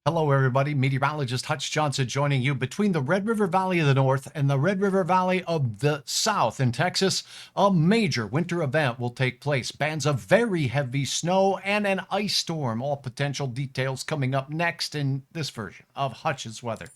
Hello, everybody. Meteorologist Hutch Johnson joining you between the Red River Valley of the North and the Red River Valley of the South in Texas. A major winter event will take place. Bands of very heavy snow and an ice storm. All potential details coming up next in this version of Hutch's Weather.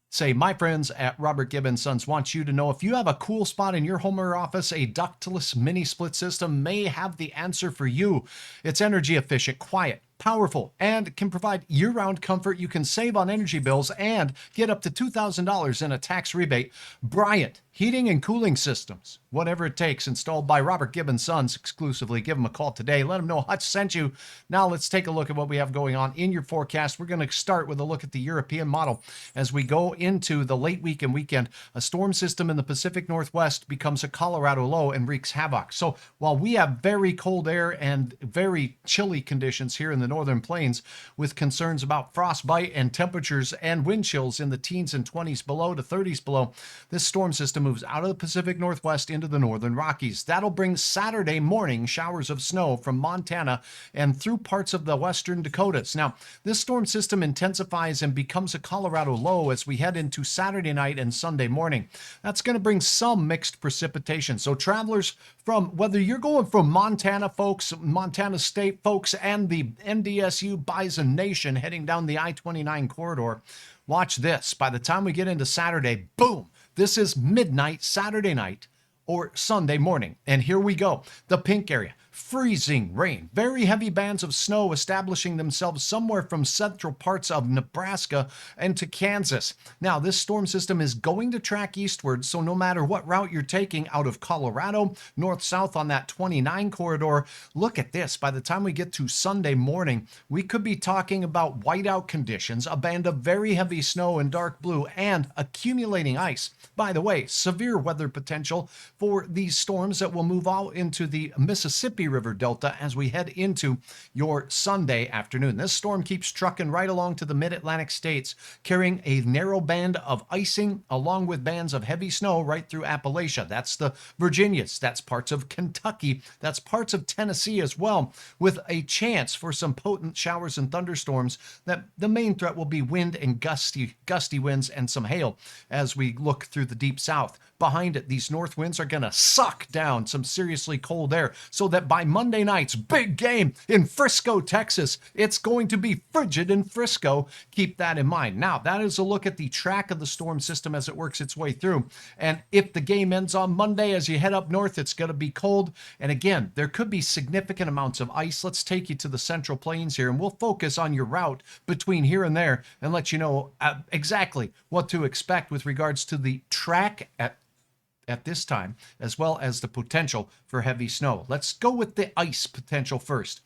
Say, my friends at Robert Gibb & Sons want you to know if you have a cool spot in your home or office, a ductless mini split system may have the answer for you. It's energy efficient, quiet, powerful, and can provide year-round comfort. You can save on energy bills and get up to $2,000 in a tax rebate. Bryant Heating and Cooling Systems, whatever it takes, installed by Robert Gibb & Sons exclusively. Give them a call today. Let them know Hutch sent you. Now let's take a look at what we have going on in your forecast. We're going to start with a look at the European model. As we go into the late week and weekend, a storm system in the Pacific Northwest becomes a Colorado low and wreaks havoc. So while we have very cold air and very chilly conditions here in the northern plains with concerns about frostbite and temperatures and wind chills in the teens and 20s below to 30s below, this storm system moves out of the Pacific Northwest into the northern Rockies. That'll bring Saturday morning showers of snow from Montana and through parts of the western Dakotas. Now, this storm system intensifies and becomes a Colorado low as we head into Saturday night and Sunday morning. That's going to bring some mixed precipitation. So travelers from, whether you're going from Montana folks, Montana State folks, and the Ndsu Bison Nation heading down the I-29 corridor, watch this. By the time we get into Saturday, boom, this is midnight Saturday night or Sunday morning. And here we go. The pink area. Freezing rain, very heavy bands of snow establishing themselves somewhere from central parts of Nebraska into Kansas. Now, this storm system is going to track eastward, so no matter what route you're taking out of Colorado, north-south on that 29 corridor, look at this. By the time we get to Sunday morning, we could be talking about whiteout conditions, a band of very heavy snow in dark blue, and accumulating ice. By the way, severe weather potential for these storms that will move out into the Mississippi River Delta as we head into your Sunday afternoon. This storm keeps trucking right along to the mid-Atlantic states, carrying a narrow band of icing along with bands of heavy snow right through Appalachia. That's the Virginias. That's parts of Kentucky. That's parts of Tennessee as well, with a chance for some potent showers and thunderstorms. That the main threat will be wind and gusty winds and some hail as we look through the deep south. Behind it, these north winds are going to suck down some seriously cold air so that by Monday night's big game in Frisco, Texas, it's going to be frigid in Frisco. Keep that in mind. Now, that is a look at the track of the storm system as it works its way through. And if the game ends on Monday, as you head up north, it's going to be cold. And again, there could be significant amounts of ice. Let's take you to the Central Plains here, and we'll focus on your route between here and there and let you know exactly what to expect with regards to the track at this time, as well as the potential for heavy snow. Let's go with the ice potential first.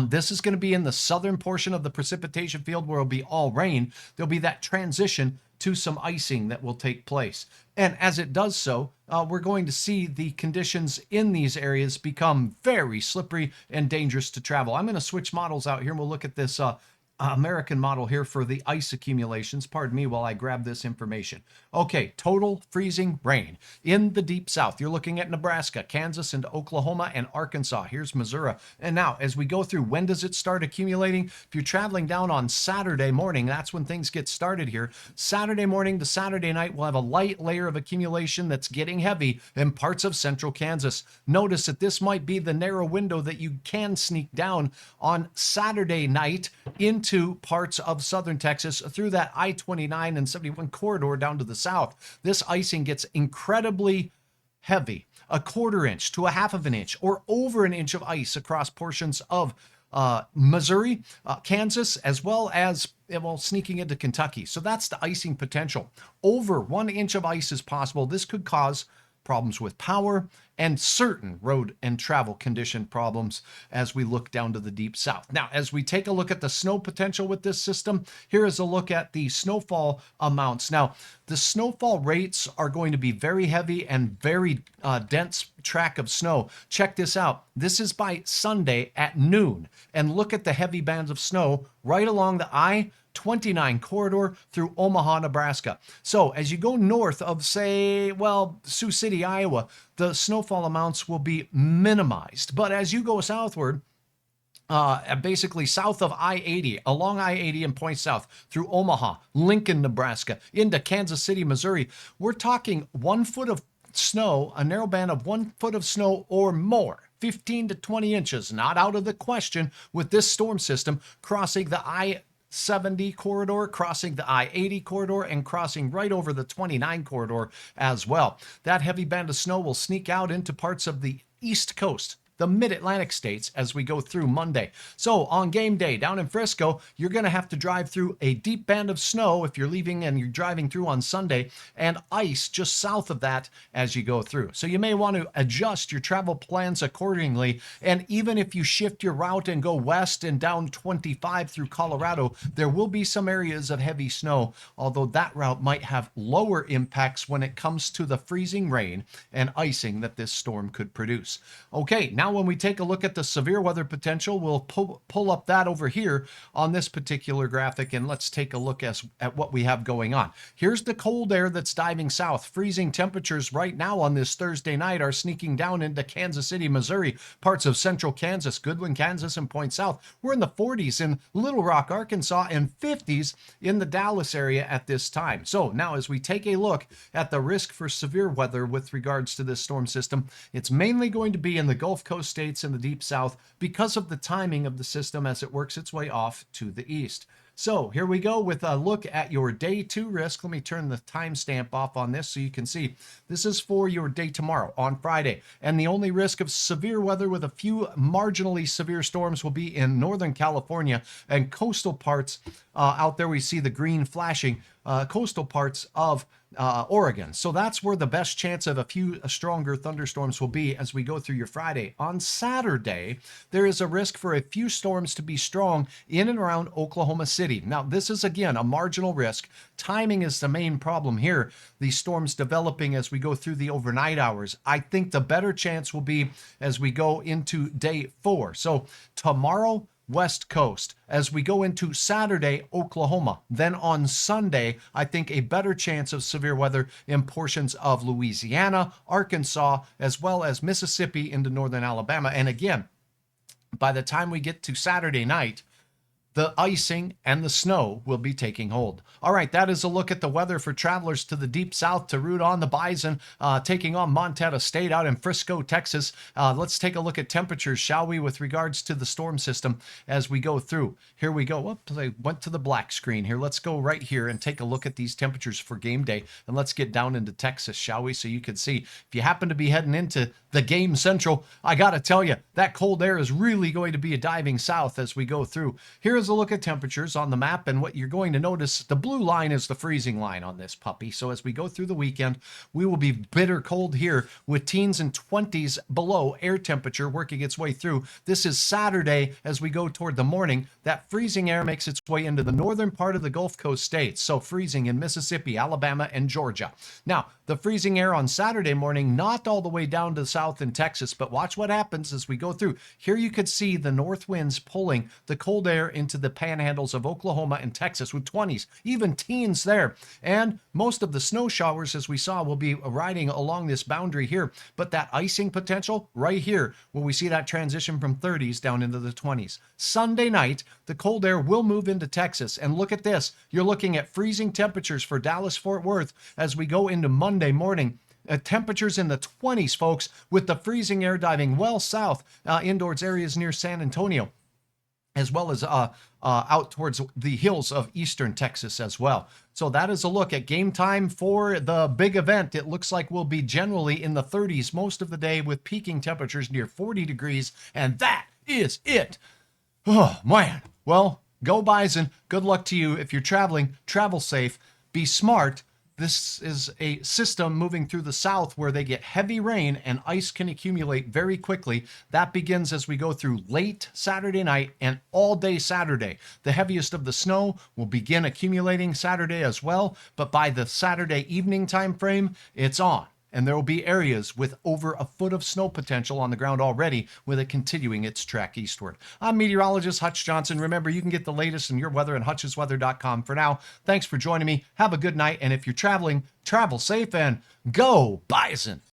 This is going to be in the southern portion of the precipitation field where it'll be all rain. There'll be that transition to some icing that will take place. And as it does so, we're going to see the conditions in these areas become very slippery and dangerous to travel. I'm going to switch models out here and we'll look at this American model here for the ice accumulations. Pardon me while I grab this information. Okay, total freezing rain in the deep south. You're looking at Nebraska, Kansas, and Oklahoma, and Arkansas. Here's Missouri. And now, as we go through, when does it start accumulating? If you're traveling down on Saturday morning, that's when things get started here. Saturday morning to Saturday night, we'll have a light layer of accumulation that's getting heavy in parts of central Kansas. Notice that this might be the narrow window that you can sneak down on Saturday night into parts of southern Texas through that I-29 and 71 corridor down to the south. This icing gets incredibly heavy, a quarter inch to a half of an inch or over an inch of ice across portions of Missouri, Kansas, as well as sneaking into Kentucky. So that's the icing potential. Over 1 inch of ice is possible. This could cause problems with power and certain road and travel condition problems as we look down to the deep south. Now, as we take a look at the snow potential with this system, here is a look at the snowfall amounts. Now, the snowfall rates are going to be very heavy and very dense track of snow. Check this out. This is by Sunday at noon. And look at the heavy bands of snow right along the I-29 corridor through Omaha, Nebraska. So as you go north of, say, Sioux City, Iowa, the snowfall amounts will be minimized. But as you go southward, basically south of I-80, along I-80 and points south through Omaha, Lincoln, Nebraska, into Kansas City, Missouri. We're talking 1 foot of snow, a narrow band of 1 foot of snow or more. 15 to 20 inches, not out of the question with this storm system crossing the I-70 corridor, crossing the I-80 corridor, and crossing right over the 29 corridor as well. That heavy band of snow will sneak out into parts of the East Coast, the mid-Atlantic states, as we go through Monday. So on game day down in Frisco, you're going to have to drive through a deep band of snow if you're leaving and you're driving through on Sunday, and ice just south of that as you go through. So you may want to adjust your travel plans accordingly. And even if you shift your route and go west and down 25 through Colorado, there will be some areas of heavy snow, although that route might have lower impacts when it comes to the freezing rain and icing that this storm could produce. Okay, now when we take a look at the severe weather potential, we'll pull up that over here on this particular graphic, and let's take a look at what we have going on. Here's the cold air that's diving south. Freezing temperatures right now on this Thursday night are sneaking down into Kansas City, Missouri, parts of central Kansas, Goodland, Kansas, and Point South. We're in the 40s in Little Rock, Arkansas, and 50s in the Dallas area at this time. So now as we take a look at the risk for severe weather with regards to this storm system, it's mainly going to be in the Gulf Coast states in the deep south because of the timing of the system as it works its way off to the east. So here we go with a look at your day 2 risk. Let me turn the timestamp off on this so you can see. This is for your day tomorrow on Friday. And the only risk of severe weather with a few marginally severe storms will be in Northern California and coastal parts. Out there we see the green flashing, coastal parts of Oregon. So that's where the best chance of a few stronger thunderstorms will be as we go through your Friday. On Saturday, there is a risk for a few storms to be strong in and around Oklahoma City. Now, this is again a marginal risk. Timing is the main problem here. These storms developing as we go through the overnight hours. I think the better chance will be as we go into day 4. So tomorrow, West Coast. As we go into Saturday, Oklahoma. Then on Sunday, I think a better chance of severe weather in portions of Louisiana, Arkansas, as well as Mississippi into northern Alabama. And again, by the time we get to Saturday night, the icing and the snow will be taking hold. All right, that is a look at the weather for travelers to the deep south to root on the Bison, taking on Montana State out in Frisco, Texas. Let's take a look at temperatures, shall we, with regards to the storm system as we go through. Here we go. Whoops, I went to the black screen here. Let's go right here and take a look at these temperatures for game day. And let's get down into Texas, shall we, so you can see. If you happen to be heading into the game central, I got to tell you, that cold air is really going to be a diving south as we go through. Here's a look at temperatures on the map, and what you're going to notice, the blue line is the freezing line on this puppy. So as we go through the weekend, we will be bitter cold here with teens and 20s below air temperature working its way through. This is Saturday as we go toward the morning. That freezing air makes its way into the northern part of the Gulf Coast states, so freezing in Mississippi, Alabama, and Georgia. Now, the freezing air on Saturday morning, not all the way down to the south in Texas, but watch what happens as we go through. Here you could see the north winds pulling the cold air into the panhandles of Oklahoma and Texas with 20s, even teens there. And most of the snow showers, as we saw, will be riding along this boundary here. But that icing potential right here, where we see that transition from 30s down into the 20s. Sunday night, the cold air will move into Texas. And look at this. You're looking at freezing temperatures for Dallas-Fort Worth as we go into Monday morning. Temperatures in the 20s, folks, with the freezing air diving well south indoors areas near San Antonio, as well as out towards the hills of eastern Texas as well. So that is a look at game time for the big event. It looks like we'll be generally in the 30s most of the day with peaking temperatures near 40 degrees, and that is it. Oh, man. Well, go Bison. Good luck to you. If you're traveling, travel safe. Be smart. This is a system moving through the south where they get heavy rain and ice can accumulate very quickly. That begins as we go through late Saturday night and all day Saturday. The heaviest of the snow will begin accumulating Saturday as well, but by the Saturday evening time frame, it's on. And there will be areas with over a foot of snow potential on the ground already, with it continuing its track eastward. I'm meteorologist Hutch Johnson. Remember, you can get the latest in your weather at hutchesweather.com. For now, thanks for joining me. Have a good night. And if you're traveling, travel safe and go Bison.